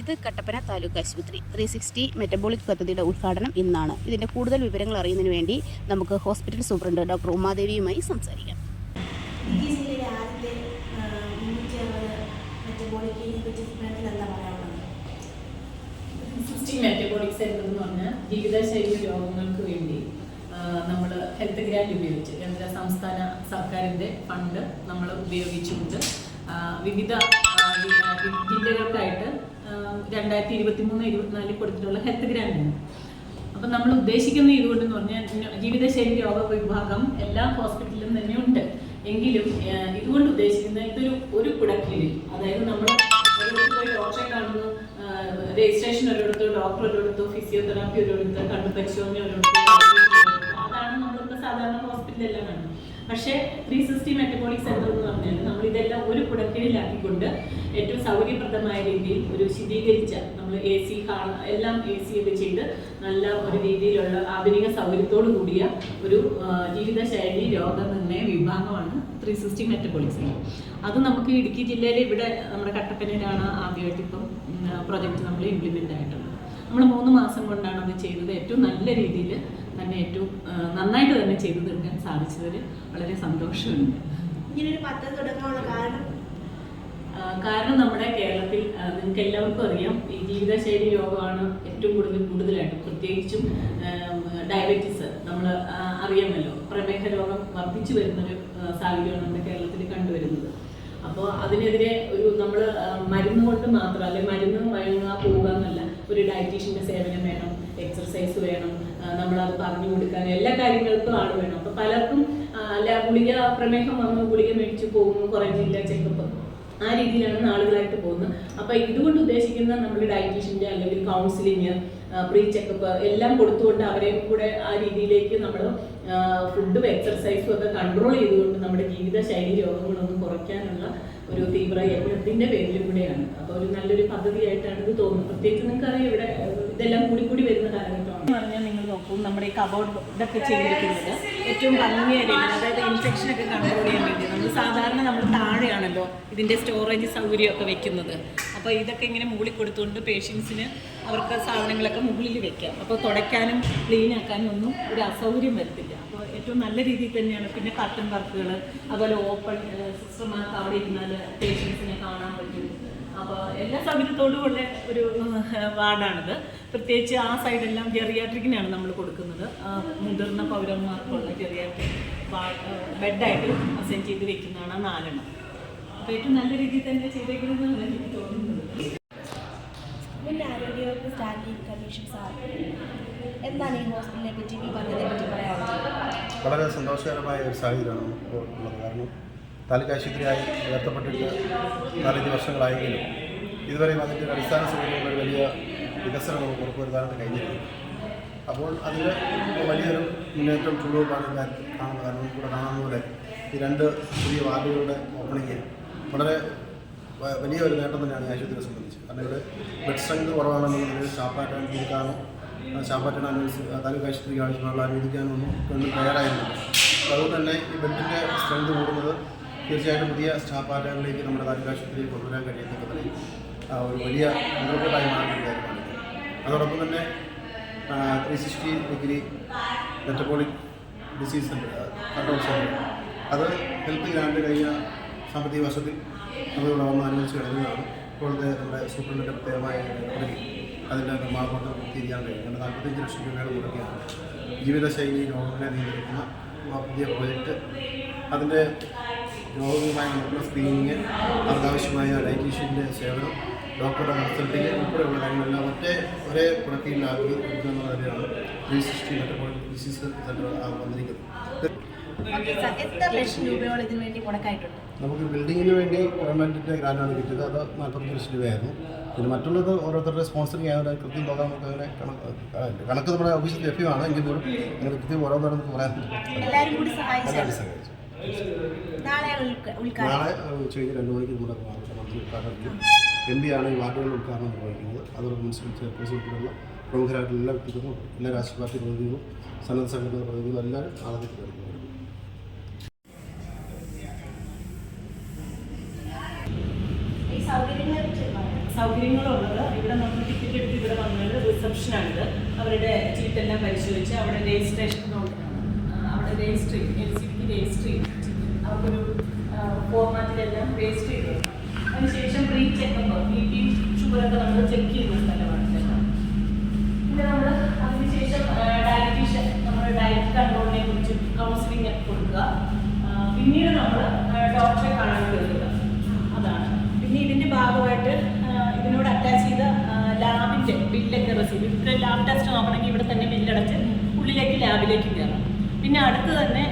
ഇത് കട്ടപ്പന താലൂക്ക് ആശുപത്രി 360 മെറ്റബോളിക് പദ്ധതിയുടെ ഉദ്ഘാടനം ഇന്നാണ്. ഇതിൻ്റെ കൂടുതൽ വിവരങ്ങൾ അറിയുന്നതിന് വേണ്ടി നമുക്ക് ഹോസ്പിറ്റൽ സൂപ്രണ്ട് ഡോക്ടർ ഉമാദേവിയുമായി സംസാരിക്കാം. മെറ്റബോളിക് സെന്റർ എന്ന് പറഞ്ഞാൽ ജീവിതശൈലി രോഗങ്ങൾക്ക് വേണ്ടി നമ്മൾ ഹെൽത്ത് ഗ്രാൻഡ് ഉപയോഗിച്ച് കേന്ദ്ര സംസ്ഥാന സർക്കാരിൻ്റെ ഫണ്ട് നമ്മൾ ഉപയോഗിച്ചുകൊണ്ട് വിവിധ ജില്ലകൾക്കായിട്ട് 2023-24 കൊടുത്തിട്ടുള്ള ഹെൽത്ത് ഗ്രാൻഡാണ്. അപ്പം നമ്മൾ ഉദ്ദേശിക്കുന്ന ഇതുകൊണ്ടെന്ന് പറഞ്ഞാൽ ജീവിതശൈലി രോഗ വിഭാഗം എല്ലാ ഹോസ്പിറ്റലിലും തന്നെ ഉണ്ട്. എങ്കിലും ഇതുകൊണ്ട് ഉദ്ദേശിക്കുന്ന ഒരു കുടക്കീഴിൽ, അതായത് നമ്മൾ ഒരു ഡോക്ടറെ കാണുന്നു, രജിസ്ട്രേഷൻ ഒരിടത്തോ, ഡോക്ടർ ഒരിടത്തോ, ഫിസിയോതെറാപ്പി ഒരിടത്തോ, കണ്ണു പരിശോധന ഒരിടത്തോ, അതാണ് നമ്മളിപ്പോൾ സാധാരണ ഹോസ്പിറ്റലെല്ലാം കാണുന്നത്. പക്ഷേ 360 മെറ്റബോളിക് സെന്റർ എന്ന് പറഞ്ഞാൽ നമ്മൾ ഇതെല്ലാം ഒരു കുടക്കീഴിലാക്കിക്കൊണ്ട് ഏറ്റവും സൗകര്യപ്രദമായ രീതിയിൽ ഒരു ശീതീകരിച്ച, നമ്മൾ AC എല്ലാം AC ഒക്കെ ചെയ്ത് നല്ല ഒരു രീതിയിലുള്ള ആധുനിക സൗകര്യത്തോടു കൂടിയ ഒരു ജീവിതശൈലി രോഗനിർണയ വിഭാഗമാണ് 360 മെറ്റബോളിക് സെന്റർ. അത് നമുക്ക് ഇടുക്കി ജില്ലയിൽ ഇവിടെ നമ്മുടെ കട്ടപ്പനയിലാണ് ആദ്യമായിട്ട് ഇപ്പം പ്രൊജക്റ്റ് നമ്മൾ ഇംപ്ലിമെൻ്റ് ആയിട്ടുള്ളത്. നമ്മൾ 3 മാസം കൊണ്ടാണ് അത് ചെയ്തത്. ഏറ്റവും നല്ല രീതിയിൽ തന്നെ, ഏറ്റവും നന്നായിട്ട് തന്നെ ചെയ്തു തീർക്കാൻ സാധിച്ചതിൽ വളരെ സന്തോഷമുണ്ട്. ഇങ്ങനൊരു പദ്ധതി തുടങ്ങാനുള്ള കാരണം നമ്മുടെ കേരളത്തിൽ നിങ്ങൾക്ക് എല്ലാവർക്കും അറിയാം, ഈ ജീവിതശൈലി രോഗമാണ് ഏറ്റവും കൂടുതലായിട്ട്, പ്രത്യേകിച്ചും ഡയബറ്റീസ് നമ്മൾ അറിയാമല്ലോ. പ്രമേഹ രോഗം വർദ്ധിച്ചു വരുന്നൊരു സാഹചര്യമാണ് നമ്മുടെ കേരളത്തിൽ കണ്ടുവരുന്നത്. അപ്പോൾ അതിനെതിരെ നമ്മൾ മരുന്ന് കൊണ്ട് മാത്രം, അല്ലെങ്കിൽ മരുന്ന് വഴങ്ങുക പോവുക എന്നല്ല, ഒരു ഡയറ്റീഷ്യൻ്റെ സേവനം വേണം, എക്സർസൈസ് വേണം, നമ്മളത് പറഞ്ഞു കൊടുക്കാൻ എല്ലാ കാര്യങ്ങൾക്കും ആൾ വേണം. അപ്പോൾ പലർക്കും അല്ല, ഗുളിക പ്രമേഹം വന്നു, ഗുളിക മേടിച്ച് പോകുന്നു, കുറഞ്ഞില്ല, ചെക്കപ്പ്, ആ രീതിയിലാണ് ആളുകളായിട്ട് പോകുന്നത്. അപ്പോൾ ഇതുകൊണ്ട് ഉദ്ദേശിക്കുന്ന നമ്മൾ ഡയറ്റീഷ്യൻ്റെ അല്ലെങ്കിൽ കൗൺസിലിങ്, പ്രീ ചെക്കപ്പ് എല്ലാം കൊടുത്തുകൊണ്ട് അവരെ കൂടെ ആ രീതിയിലേക്ക് നമ്മൾ ഫുഡും എക്സർസൈസും ഒക്കെ കൺട്രോൾ ചെയ്തുകൊണ്ട് നമ്മുടെ ജീവിതശൈലി രോഗങ്ങളൊന്നും കുറയ്ക്കാനുള്ള ഒരു തീവ്ര യജ്ഞത്തിൻ്റെ പേരിലും കൂടെയാണ്. അപ്പോൾ ഒരു നല്ലൊരു പദ്ധതിയായിട്ടാണ് ഇത് തോന്നുന്നത്. പ്രത്യേകിച്ച് നിങ്ങൾക്കറിയാം, ഇവിടെ ഇതെല്ലാം കൂടി വരുന്ന കാലഘട്ടമാണ് എന്ന് പറഞ്ഞാൽ നിങ്ങൾ നോക്കും, നമ്മുടെ ഈ കബോർഡൊക്കെ ചെയ്തിരിക്കുന്നത് ഏറ്റവും ഭംഗിയായ രീതിയിൽ, അതായത് ഇൻഫെക്ഷനൊക്കെ കൺട്രോൾ ചെയ്യാൻ വേണ്ടി. സാധാരണ നമ്മൾ താഴെയാണല്ലോ ഇതിൻ്റെ സ്റ്റോറേജ് സൗകര്യമൊക്കെ വെക്കുന്നത്. അപ്പോൾ ഇതൊക്കെ ഇങ്ങനെ മുകളിൽ കൊടുത്തുകൊണ്ട് പേഷ്യൻസിന് അവർക്ക് സാധനങ്ങളൊക്കെ മുകളിൽ വെക്കാം. അപ്പോൾ തുടയ്ക്കാനും ക്ലീൻ ആക്കാനും ഒന്നും ഒരു അസൗകര്യം വരത്തില്ല. അപ്പോൾ ഏറ്റവും നല്ല രീതിയിൽ തന്നെയാണ്. പിന്നെ കർട്ടൻ വർക്കുകൾ, അതുപോലെ ഓപ്പൺ സിസ്റ്റമാർക്ക് അവിടെ ഇരുന്നാൽ പേഷ്യൻസിനെ കാണാൻ പറ്റും. അപ്പോൾ എല്ലാ സൗകര്യത്തോടുമുള്ള ഒരു വാർഡാണിത്. പ്രത്യേകിച്ച് ആ സൈഡെല്ലാം ജെറിയാട്രിക്കിനാണ് നമ്മൾ കൊടുക്കുന്നത്. മുതിർന്ന പൗരന്മാർക്കുള്ള ജെറിയാട്രിക് ബെഡായിട്ട് അസൈൻ ചെയ്ത് വെക്കുന്നതാണ് 4 എണ്ണം. അപ്പോൾ ഏറ്റവും നല്ല രീതിയിൽ തന്നെ ചെയ്തേക്കുന്നതെന്നാണ് എനിക്ക് തോന്നുന്നത്. ആരോഗ്യവകുപ്പ് സ്റ്റാൻഡിംഗ് കമ്മീഷൻ സാർ, എന്താണ് ഈ ഹോസ്പിറ്റലിനെ പറ്റി, ഈ പദ്ധതിയെ പറ്റി പറയാനുള്ളത്? വളരെ സന്തോഷകരമായ ഒരു സാഹചര്യമാണ് ഇപ്പോൾ ഉള്ളത്. കാരണം താലൂക്ക് ആശുപത്രിയായി ഉയർത്തപ്പെട്ടിട്ട് 4-5 വർഷങ്ങളായെങ്കിലും ഇതുവരെയും അതിൻ്റെ അടിസ്ഥാന സൗകര്യങ്ങളുടെ വലിയ വികസനം നമുക്ക് ഉറപ്പുവരുത്താനായിട്ട് കഴിഞ്ഞിരുന്നു. അപ്പോൾ അതിൽ വലിയൊരു മുന്നേറ്റം ചുവടുവെപ്പാണ് ഈ കാര്യത്തിൽ കാണുന്നത്. കാരണം ഇവിടെ കാണുന്ന പോലെ ഈ 2 പുതിയ വാർഡുകളുടെ ഓപ്പണിങ് വളരെ വലിയൊരു നേട്ടം തന്നെയാണ് ഈ ആശുപത്രിയെ സംബന്ധിച്ച്. കാരണം ഇവിടെ ബെഡ് സ്ട്രെങ്ത് കുറവാണെന്നുള്ളതിൽ സ്റ്റാഫ് അനുവദിക്കാനോ, സ്റ്റാഫ് താലൂക്ക് ആശുപത്രിക്ക് ആവശ്യമുള്ള അനുവദിക്കാനൊന്നും തയ്യാറായിരുന്നില്ല. അപ്പോൾ അതുകൊണ്ട് തന്നെ ഈ ബെഡിൻ്റെ സ്ട്രെങ്ത് കൂടുന്നത് തീർച്ചയായിട്ടും പുതിയ സ്റ്റാഫ് പാറ്റേണിലേക്ക് നമ്മുടെ താലൂക്ക് ആശുപത്രിയിൽ കൊണ്ടുവരാൻ കഴിയുന്നതിൽ ഒരു വലിയ മുതൽക്കൂട്ടായി മാറുന്ന കാര്യമാണ്. അതോടൊപ്പം തന്നെ 360 degree metabolic disease control centre, അത് ഹെൽത്ത് ഗ്രാൻഡ് കഴിഞ്ഞ സാമ്പത്തിക വർഷത്തിൽ നമ്മളിവിടെ വന്ന് അനുവദിച്ച് കഴിഞ്ഞതാണ്. ഇപ്പോഴത്തെ നമ്മുടെ സൂപ്രണ്ടിൻ്റെ പ്രത്യേകമായ പദ്ധതി അതിൻ്റെ നിർമ്മാണം പൂർത്തീകരിക്കാൻ കഴിയും. 45 ലക്ഷം രൂപയുടെ മുടക്കിയാണ് ജീവിതശൈലി രോഗങ്ങളെ നിയന്ത്രിക്കുന്ന പുതിയ പ്രോജക്റ്റ്. അതിൻ്റെ രോഗങ്ങളുമായി നടക്കുന്ന സ്ക്രീനിങ്, അവർക്കാവശ്യമായ ഡയറ്റീഷ്യൻ്റെ സേവനം, ഡോക്ടറുടെ കൺസൾട്ടിങ് ഉൾപ്പെടെയുള്ള കാര്യങ്ങളെല്ലാം ഒരേ കുടക്കീഴിലാക്കി എടുക്കുന്ന കാര്യമാണ് 360 മെറ്റബോളിക് ഡിസീസ് സെൻ്റർ വന്നിരിക്കുന്നത്. എത്ര ലക്ഷം രൂപയോളം ഇതിനു വേണ്ടി മുടക്കായിട്ടുണ്ട്? നമുക്ക് ബിൽഡിങ്ങിന് വേണ്ടി ഗവൺമെൻറ്റിൻ്റെ ഗ്രാൻഡാണ് കിട്ടിയത്. അത് 45 ലക്ഷം രൂപയായിരുന്നു. പിന്നെ മറ്റുള്ളത് ഓരോരുത്തരുടെ സ്പോൺസറിങ് ആയതുകൊണ്ട് കൃത്യം തുക നമുക്ക് അങ്ങനെ കണക്ക് നമ്മുടെ ഓഫീസിൽ ലഭ്യമാണ്. എങ്കിൽ പോലും അങ്ങനെ കൃത്യം ഓരോന്നോരം നമുക്ക് പറയാൻ എല്ലാവരും കൂടി സഹായിച്ചു. നാളെ ഉച്ചയ്ക്ക് 2 മണിക്ക് നമ്മുടെ മന്ത്രി ഉദ്ഘാടനം MP ആണ് ഈ വാർഡുകളുടെ ഉദ്ഘാടനം നിർവഹിക്കുന്നത്. അതോടെ മുനിസിപ്പൽ ചെയർപേഴ്സൺ ഉൾപ്പെടെയുള്ള പ്രമുഖരായിട്ടുള്ള എല്ലാ വ്യക്തികളും, എല്ലാ രാഷ്ട്രീയ പാർട്ടി പ്രതിനിധികളും, സന്നദ്ധ സംഘടനാ പ്രതിനിധികളും എല്ലാവരും ആദ്യം വരുന്നത്. സൗകര്യങ്ങളുള്ളത്. ഇവിടെ നമ്മൾ ടിക്കറ്റ് എടുത്ത് ഇവിടെ വന്നാൽ റിസപ്ഷനാണിത്. അവരുടെ ചീട്ടെല്ലാം പരിശോധിച്ച് അവിടെ രജിസ്ട്രേഷൻ കൗണ്ടറാണ്. അവിടെ രജിസ്റ്റർ LCBക്ക് രജിസ്റ്റർ ചെയ്യും. അവർക്കൊരു ഫോർമാറ്റിലെല്ലാം രജിസ്റ്റർ ചെയ്തു. അതിനുശേഷം പ്രീ ചെക്കപ്പ് BP ഷുഗറൊക്കെ നമ്മൾ ചെക്ക് ചെയ്യുന്ന സ്ഥലമാണ് കേട്ടോ. പിന്നെ നമ്മൾ അതിനുശേഷം ഡയറ്റീഷ്യൻ നമ്മൾ ഡയറ്റ് കൺട്രോളിനെ കുറിച്ച് കൗൺസിലിംഗ് കൊടുക്കുക. പിന്നീട് നമ്മൾ ഡോക്ടറെ കാണാൻ വരിക. അതാണ്. പിന്നെ ഇതിൻ്റെ ഭാഗമായിട്ട് ഇതിനോട് അറ്റാച്ച് ചെയ്ത ലാബിൻ്റെ ബില്ലൊക്കെ റിസീവ്. ഇവിടെ ലാബ് ടെസ്റ്റ് നോക്കണമെങ്കിൽ ഇവിടെ തന്നെ ബില്ലടച്ച് ഉള്ളിലേക്ക് ലാബിലേക്ക് കയറാം. പിന്നെ അടുത്ത് തന്നെ